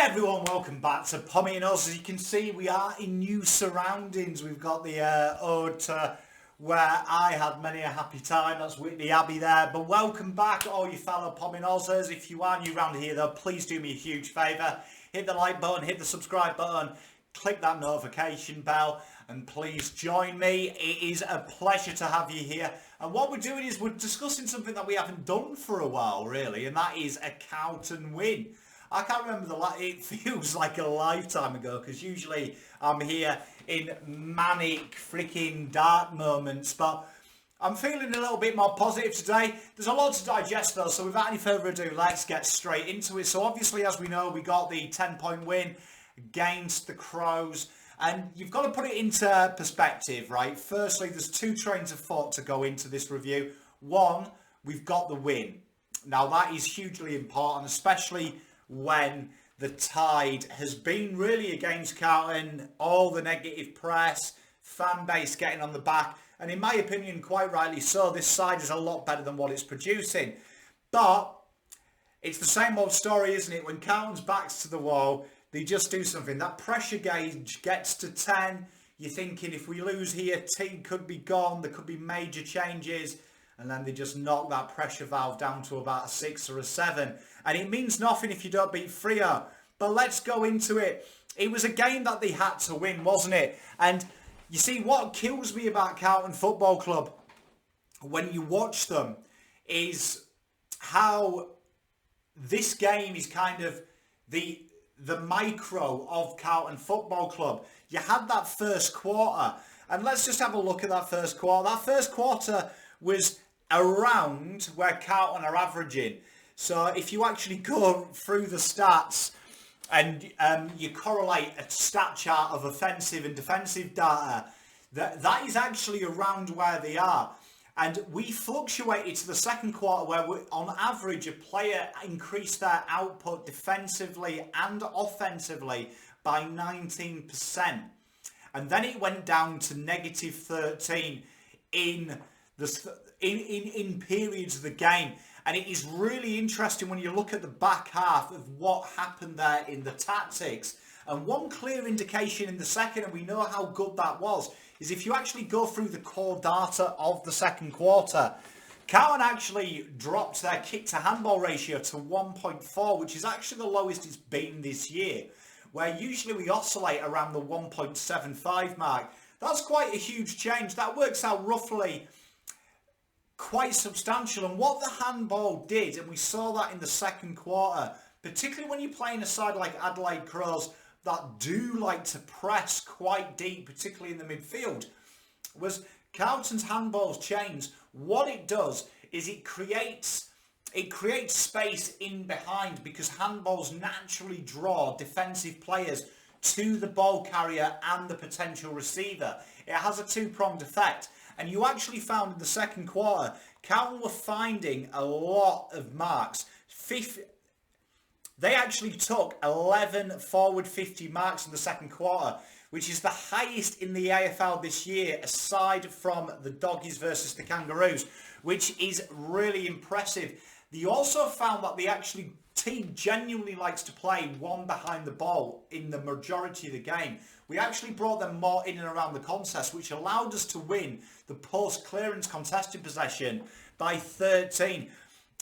Everyone, welcome back to Pommy and Us. As you can see, we are in new surroundings. We've got the ode to where I had many a happy time. That's Whitney Abbey there. But welcome back, all you fellow Pommy and Ussers. If you are new around here, though, please do me a huge favour. Hit the like button, hit the subscribe button, click that notification bell, and please join me. It is a pleasure to have you here. And what we're doing is we're discussing something that we haven't done for a while, really, and that is a Carlton win. I can't remember it feels like a lifetime ago, because usually I'm here in manic freaking dark moments, but I'm feeling a little bit more positive today. There's a lot to digest though, so without any further ado, let's get straight into it. So obviously, as we know, we got the 10-point win against the Crows, and you've got to put it into perspective, right? Firstly, there's two trains of thought to go into this review. One, we've got the win. Now that is hugely important, especially when the tide has been really against Carlton, all the negative press, fan base getting on the back, and in my opinion, quite rightly so. This side is a lot better than what it's producing. But it's the same old story, isn't it? When Carlton's back's to the wall, they just do something. That pressure gauge gets to 10. You're thinking, if we lose here, team could be gone. There could be major changes. And then they just knock that pressure valve down to about a 6 or a 7. And it means nothing if you don't beat Freo. But let's go into it. It was a game that they had to win, wasn't it? And you see, what kills me about Carlton Football Club when you watch them is how this game is kind of the micro of Carlton Football Club. You had that first quarter. And let's just have a look at that first quarter. That first quarter was around where Carlton are averaging. So if you actually go through the stats and you correlate a stat chart of offensive and defensive data, that is actually around where they are. And we fluctuated to the second quarter where on average a player increased their output defensively and offensively by 19%. And then it went down to negative 13 in periods of the game. And it is really interesting when you look at the back half of what happened there in the tactics. And one clear indication in the second, and we know how good that was, is if you actually go through the core data of the second quarter, Carlton actually dropped their kick to handball ratio to 1.4, which is actually the lowest it's been this year, where usually we oscillate around the 1.75 mark. That's quite a huge change. That works out roughly quite substantial. And what the handball did, and we saw that in the second quarter, particularly when you're playing a side like Adelaide Crows that do like to press quite deep, particularly in the midfield, was Carlton's handballs change. What it does is it creates space in behind, because handballs naturally draw defensive players to the ball carrier and the potential receiver. It has a two-pronged effect. And you actually found in the second quarter, Carlton were finding a lot of marks. They actually took 11 forward 50 marks in the second quarter, which is the highest in the AFL this year, aside from the Doggies versus the Kangaroos, which is really impressive. They also found that the team genuinely likes to play one behind the ball in the majority of the game. We actually brought them more in and around the contest, which allowed us to win the post-clearance contested possession by 13.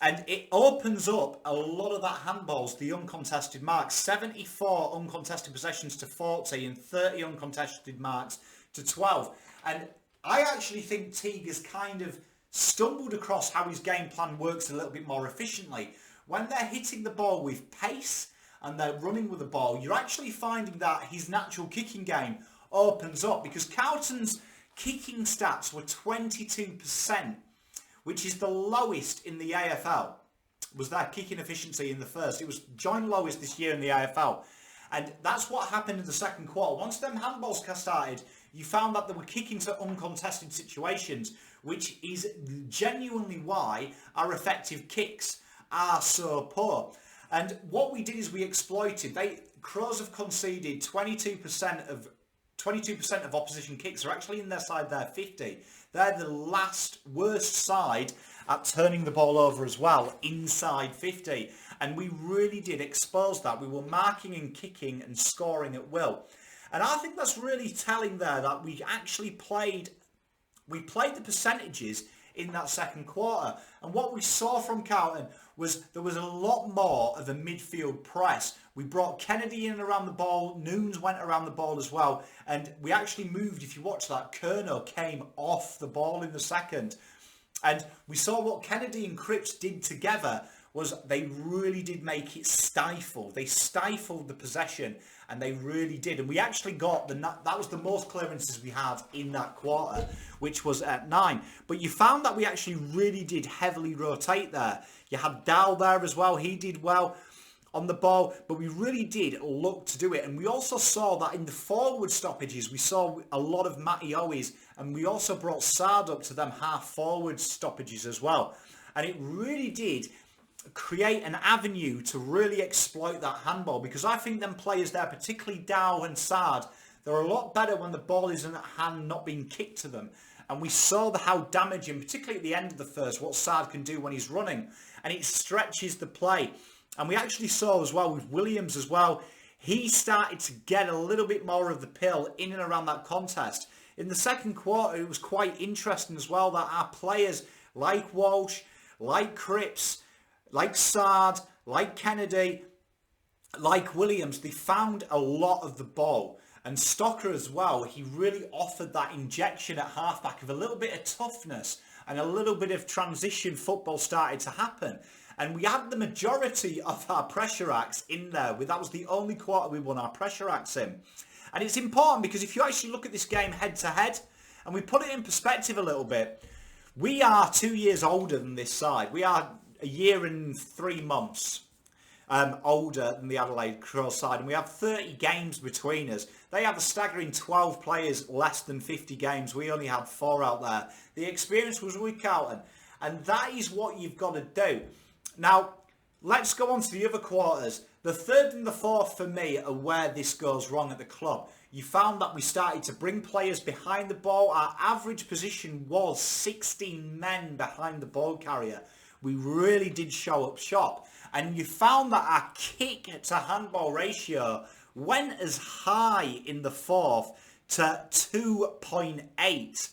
And it opens up a lot of that handballs, the uncontested marks, 74 uncontested possessions to 40 and 30 uncontested marks to 12. And I actually think Teague has kind of stumbled across how his game plan works a little bit more efficiently. When they're hitting the ball with pace and they're running with the ball, you're actually finding that his natural kicking game opens up, because Carlton's kicking stats were 22%, which is the lowest in the AFL, was their kicking efficiency in the first. It was joint lowest this year in the AFL. And that's what happened in the second quarter. Once them handballs started, you found that they were kicking to uncontested situations, which is genuinely why our effective kicks are so poor. And what we did is we exploited. Crows have conceded 22% of opposition kicks are actually in their side, their 50. They're the last worst side at turning the ball over as well, inside 50. And we really did expose that. We were marking and kicking and scoring at will. And I think that's really telling there that we actually played the percentages in that second quarter. And what we saw from Carlton was there was a lot more of a midfield press. We brought Kennedy in around the ball, Nunes went around the ball as well, and we actually moved, if you watch that, Kerno came off the ball in the second. And we saw what Kennedy and Cripps did together was they really did make it stifle. They stifled the possession, and they really did. And we actually got that was the most clearances we had in that quarter, which was at 9. But you found that we actually really did heavily rotate there. You had Dow there as well. He did well on the ball, but we really did look to do it. And we also saw that in the forward stoppages, we saw a lot of Matty Owies, and we also brought Sard up to them half forward stoppages as well. And it really did create an avenue to really exploit that handball, because I think them players there, particularly Dow and Sard, they're a lot better when the ball isn't at hand, not being kicked to them. And we saw how damaging, particularly at the end of the first, what Sard can do when he's running, and it stretches the play. And we actually saw as well with Williams as well, he started to get a little bit more of the pill in and around that contest. In the second quarter, it was quite interesting as well that our players like Walsh, like Cripps, like Sard, like Kennedy, like Williams, they found a lot of the ball. And Stocker as well, he really offered that injection at halfback of a little bit of toughness, and a little bit of transition football started to happen. And we had the majority of our pressure acts in there. That was the only quarter we won our pressure acts in. And it's important because if you actually look at this game head to head, and we put it in perspective a little bit, we are 2 years older than this side. We are a year and 3 months older than the Adelaide Crows side, and we have 30 games between us. They have a staggering 12 players less than 50 games. We only had 4 out there. The experience was with Carlton, and that is what you've got to do. Now, let's go on to the other quarters. The third and the fourth for me are where this goes wrong at the club. You found that we started to bring players behind the ball. Our average position was 16 men behind the ball carrier. We really did show up shop. And you found that our kick to handball ratio went as high in the fourth to 2.8.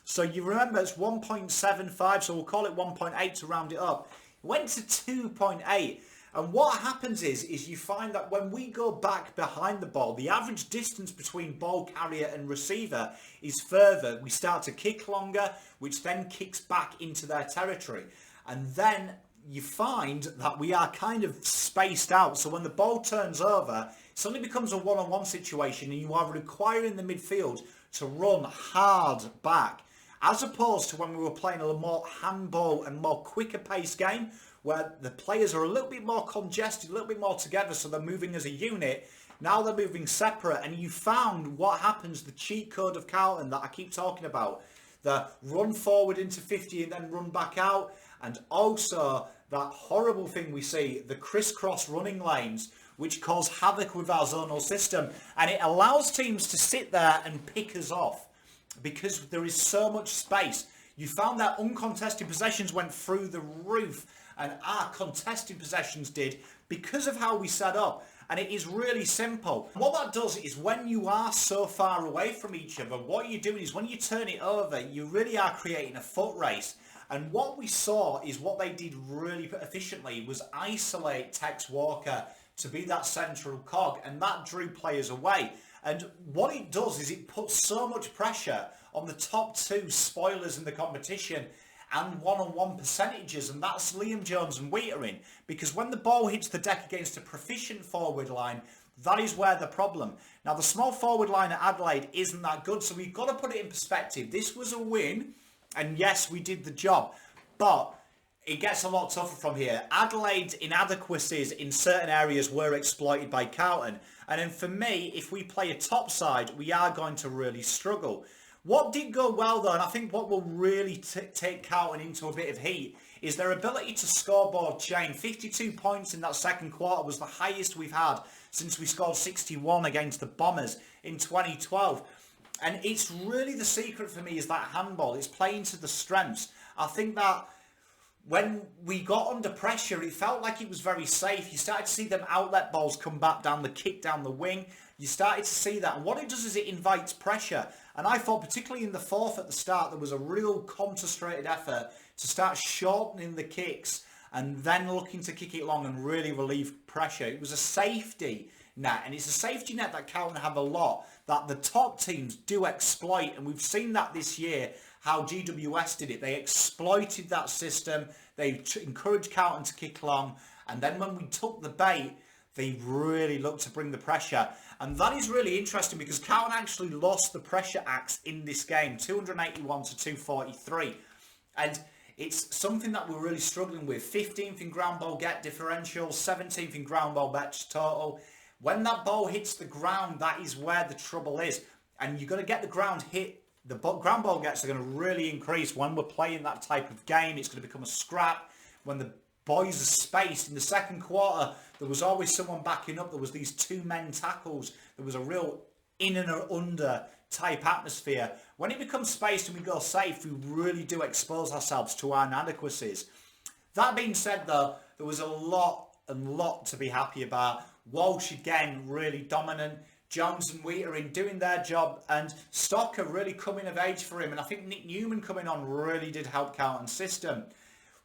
So you remember it's 1.75, so we'll call it 1.8 to round it up. It went to 2.8. And what happens is you find that when we go back behind the ball, the average distance between ball carrier and receiver is further. We start to kick longer, which then kicks back into their territory. And then you find that we are kind of spaced out. So when the ball turns over, it suddenly becomes a one-on-one situation, and you are requiring the midfield to run hard back, as opposed to when we were playing a more handball and more quicker pace game, where the players are a little bit more congested, a little bit more together, so they're moving as a unit. Now they're moving separate, and you found what happens, the cheat code of Carlton that I keep talking about. The run forward into 50 and then run back out. And also that horrible thing we see, the crisscross running lanes, which cause havoc with our zonal system. And it allows teams to sit there and pick us off because there is so much space. You found that uncontested possessions went through the roof, and our contested possessions did because of how we set up. And it is really simple. What that does is when you are so far away from each other, what you're doing is when you turn it over, you really are creating a foot race. And what we saw is what they did really efficiently was isolate Tex Walker to be that central cog, and that drew players away. And what it does is it puts so much pressure on the top 2 spoilers in the competition and one-on-one percentages, and that's Liam Jones and Wheatering, because when the ball hits the deck against a proficient forward line, that is where the problem. Now, the small forward line at Adelaide isn't that good, so we've got to put it in perspective. This was a win, and yes, we did the job, but it gets a lot tougher from here. Adelaide's inadequacies in certain areas were exploited by Carlton, and then for me, if we play a top side, we are going to really struggle. What did go well though, and I think what will really take Carlton into a bit of heat, is their ability to scoreboard chain. 52 points in that second quarter was the highest we've had since we scored 61 against the Bombers in 2012. And it's really the secret for me is that handball. It's playing to the strengths. I think that when we got under pressure, it felt like it was very safe. You started to see them outlet balls come back down the kick, down the wing. You started to see that. And what it does is it invites pressure. And I thought, particularly in the fourth at the start, there was a real concentrated effort to start shortening the kicks and then looking to kick it long and really relieve pressure. It was a safety net, and it's a safety net that Carlton have a lot, that the top teams do exploit, and we've seen that this year, how GWS did it. They exploited that system, they encouraged Carlton to kick long, and then when we took the bait, they really looked to bring the pressure. And that is really interesting because Carlton actually lost the pressure axe in this game, 281 to 243. And it's something that we're really struggling with. 15th in ground ball get differential, 17th in ground ball match total. When that ball hits the ground, that is where the trouble is. And you're going to get the ground hit. The ground ball gets are going to really increase when we're playing that type of game. It's going to become a scrap. When the boys are spaced in the second quarter, there was always someone backing up. There was these two men tackles. There was a real in and under type atmosphere. When it becomes spaced and we go safe, we really do expose ourselves to our inadequacies. That being said, though, there was a lot to be happy about. Walsh again really dominant. Jones and Wheater in doing their job, and Stocker really coming of age for him. And I think Nick Newman coming on really did help Carlton's system.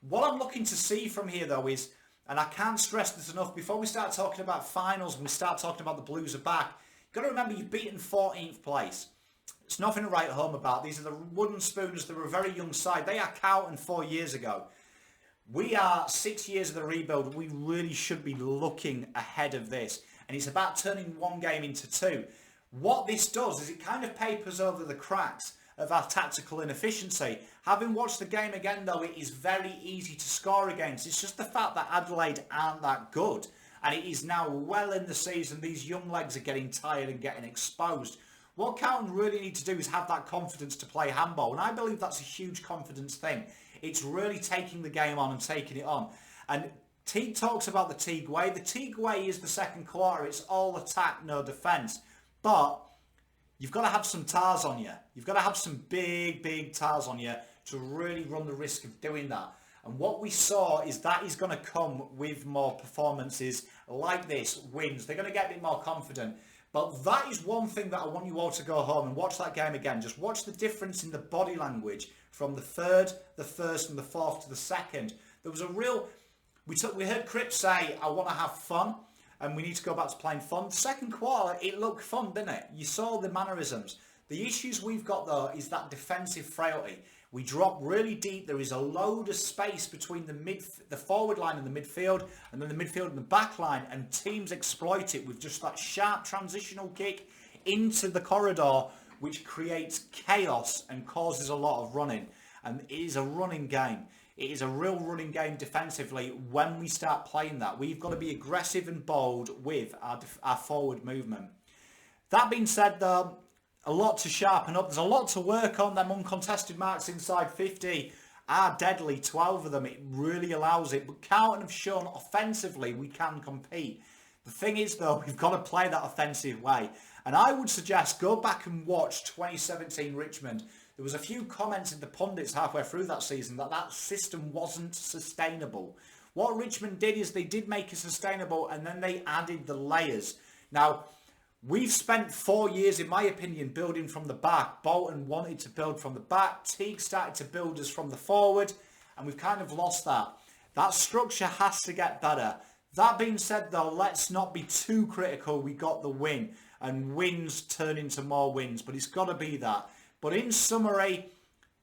What I'm looking to see from here, though, is, and I can't stress this enough, before we start talking about finals and we start talking about the Blues are back, you've got to remember you've beaten 14th place. It's nothing to write home about. These are the Wooden Spooners. They were a very young side. They are Carlton 4 years ago. We are 6 years of the rebuild. We really should be looking ahead of this. And it's about turning one game into two. What this does is it kind of papers over the cracks of our tactical inefficiency. Having watched the game again, though, it is very easy to score against. It's just the fact that Adelaide aren't that good. And it is now well in the season. These young legs are getting tired and getting exposed. What Carlton really need to do is have that confidence to play handball. And I believe that's a huge confidence thing. It's really taking the game on and taking it on. And Teague talks about the Teague way. The Teague way is the second quarter. It's all attack, no defence. But you've got to have some tars on you. You've got to have some big tars on you to really run the risk of doing that. And what we saw is that is going to come with more performances like this, wins. They're going to get a bit more confident. But that is one thing that I want you all to go home and watch that game again. Just watch the difference in the body language from the third, the first and the fourth to the second. There was a real... We heard Cripps say, I want to have fun and we need to go back to playing fun. The second quarter, it looked fun, didn't it? You saw the mannerisms. The issues we've got, though, is that defensive frailty. We drop really deep. There is a load of space between the forward line and the midfield, and then the midfield and the back line, and teams exploit it with just that sharp transitional kick into the corridor, which creates chaos and causes a lot of running. And it is a running game. It is a real running game defensively when we start playing that. We've got to be aggressive and bold with our forward movement. That being said, though, a lot to sharpen up. There's a lot to work on. Them uncontested marks inside 50 are deadly, 12 of them. It really allows it. But Carlton have shown offensively we can compete. The thing is, though, we've got to play that offensive way. And I would suggest go back and watch 2017 Richmond. There was a few comments in the pundits halfway through that season that system wasn't sustainable. What Richmond did is they did make it sustainable and then they added the layers. Now, we've spent 4 years, in my opinion, building from the back. Bolton wanted to build from the back. Teague started to build us from the forward, and we've kind of lost that. That structure has to get better. That being said, though, let's not be too critical. We got the win, and wins turn into more wins, but it's got to be that. But in summary,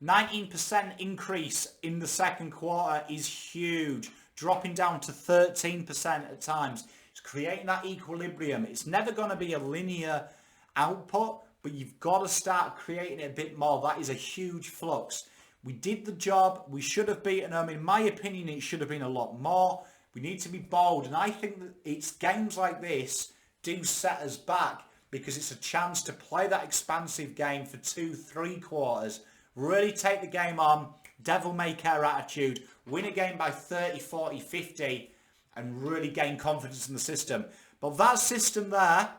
19% increase in the second quarter is huge. Dropping down to 13% at times. It's creating that equilibrium. It's never going to be a linear output, but you've got to start creating it a bit more. That is a huge flux. We did the job. We should have beaten them. In my opinion, it should have been a lot more. We need to be bold. And I think that it's games like this do set us back because it's a chance to play that expansive game for 2-3 quarters. Really take the game on. Devil may care attitude. Win a game by 30, 40, 50 and really gain confidence in the system. But that system there,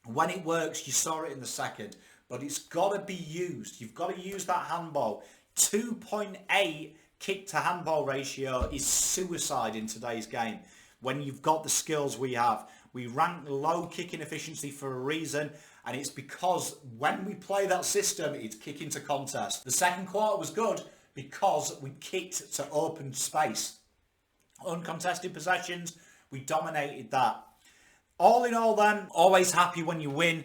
when it works, you saw it in the second. But it's got to be used. You've got to use that handball. 2.8 kick to handball ratio is suicide in today's game. When you've got the skills we have, we rank low kicking efficiency for a reason, and it's because when we play that system, it's kicking to contest. The second quarter was good because we kicked to open space. Uncontested possessions, we dominated that. All in all then, always happy when you win.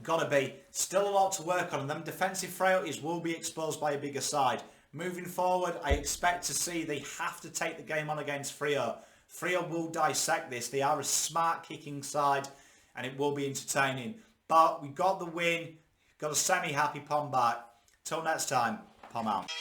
Gotta be. Still a lot to work on, and them defensive frailties will be exposed by a bigger side. Moving forward, I expect to see they have to take the game on against Freo. Freo will dissect this. They are a smart kicking side, and it will be entertaining. But we got the win. Got a semi-happy Pom back. Till next time, Pom out.